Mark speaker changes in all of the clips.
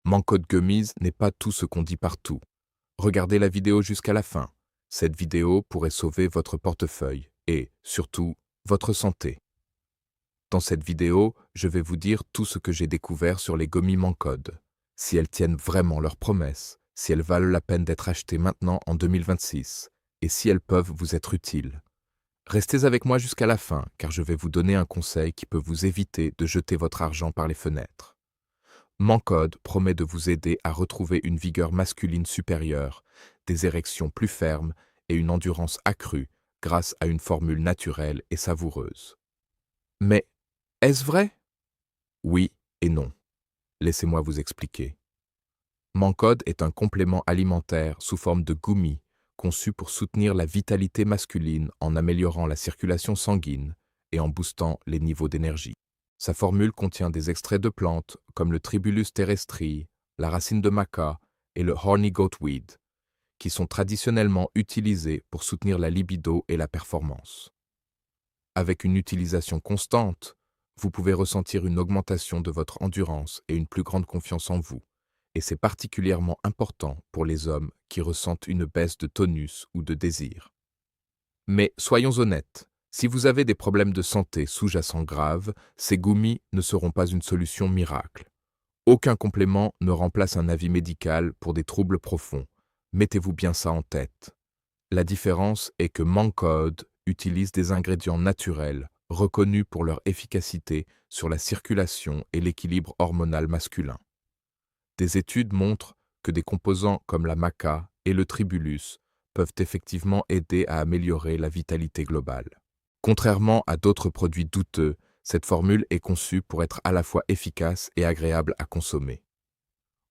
Speaker 1: Mancode Gummies n'est pas tout ce qu'on dit partout. Regardez la vidéo jusqu'à la fin. Cette vidéo pourrait sauver votre portefeuille et, surtout, votre santé. Dans cette vidéo, je vais vous dire tout ce que j'ai découvert sur les gummies Mancode, si elles tiennent vraiment leurs promesses, si elles valent la peine d'être achetées maintenant en 2026, et si elles peuvent vous être utiles. Restez avec moi jusqu'à la fin, car je vais vous donner un conseil qui peut vous éviter de jeter votre argent par les fenêtres. Mancode promet de vous aider à retrouver une vigueur masculine supérieure, des érections plus fermes et une endurance accrue grâce à une formule naturelle et savoureuse. Mais est-ce vrai? Oui et non. Laissez-moi vous expliquer. Mancode est un complément alimentaire sous forme de gummies conçu pour soutenir la vitalité masculine en améliorant la circulation sanguine et en boostant les niveaux d'énergie. Sa formule contient des extraits de plantes comme le Tribulus terrestri, la racine de maca et le horny goatweed, qui sont traditionnellement utilisés pour soutenir la libido et la performance. Avec une utilisation constante, vous pouvez ressentir une augmentation de votre endurance et une plus grande confiance en vous, et c'est particulièrement important pour les hommes qui ressentent une baisse de tonus ou de désir. Mais soyons honnêtes, si vous avez des problèmes de santé sous-jacents graves, ces gummies ne seront pas une solution miracle. Aucun complément ne remplace un avis médical pour des troubles profonds. Mettez-vous bien ça en tête. La différence est que Mancode utilise des ingrédients naturels reconnus pour leur efficacité sur la circulation et l'équilibre hormonal masculin. Des études montrent que des composants comme la maca et le tribulus peuvent effectivement aider à améliorer la vitalité globale. Contrairement à d'autres produits douteux, cette formule est conçue pour être à la fois efficace et agréable à consommer.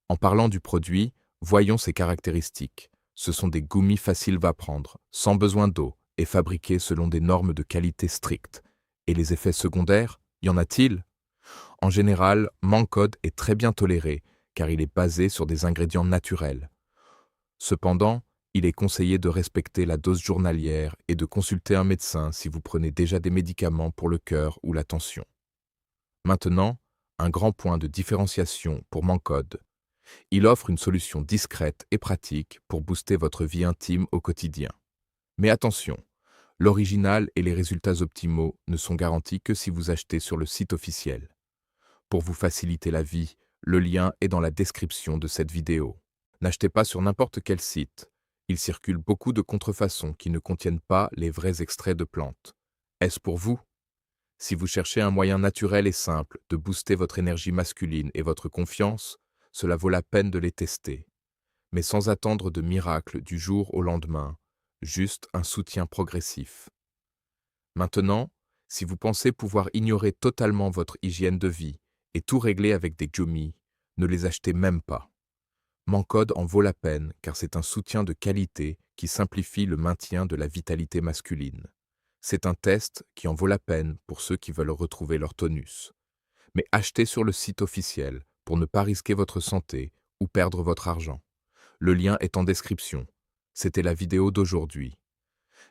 Speaker 1: En parlant du produit, voyons ses caractéristiques. Ce sont des gummies faciles à prendre, sans besoin d'eau, et fabriqués selon des normes de qualité strictes. Et les effets secondaires, y en a-t-il? En général, Mancode est très bien toléré, car il est basé sur des ingrédients naturels. Cependant, il est conseillé de respecter la dose journalière et de consulter un médecin si vous prenez déjà des médicaments pour le cœur ou la tension. Maintenant, un grand point de différenciation pour Mancode. Il offre une solution discrète et pratique pour booster votre vie intime au quotidien. Mais attention, l'original et les résultats optimaux ne sont garantis que si vous achetez sur le site officiel. Pour vous faciliter la vie, le lien est dans la description de cette vidéo. N'achetez pas sur n'importe quel site. Il circule beaucoup de contrefaçons qui ne contiennent pas les vrais extraits de plantes. Est-ce pour vous? Si vous cherchez un moyen naturel et simple de booster votre énergie masculine et votre confiance, cela vaut la peine de les tester. Mais sans attendre de miracle du jour au lendemain, juste un soutien progressif. Maintenant, si vous pensez pouvoir ignorer totalement votre hygiène de vie et tout régler avec des gummies, ne les achetez même pas. Mancode en vaut la peine car c'est un soutien de qualité qui simplifie le maintien de la vitalité masculine. C'est un test qui en vaut la peine pour ceux qui veulent retrouver leur tonus. Mais achetez sur le site officiel pour ne pas risquer votre santé ou perdre votre argent. Le lien est en description. C'était la vidéo d'aujourd'hui.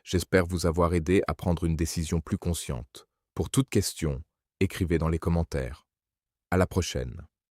Speaker 1: J'espère vous avoir aidé à prendre une décision plus consciente. Pour toute question, écrivez dans les commentaires. À la prochaine.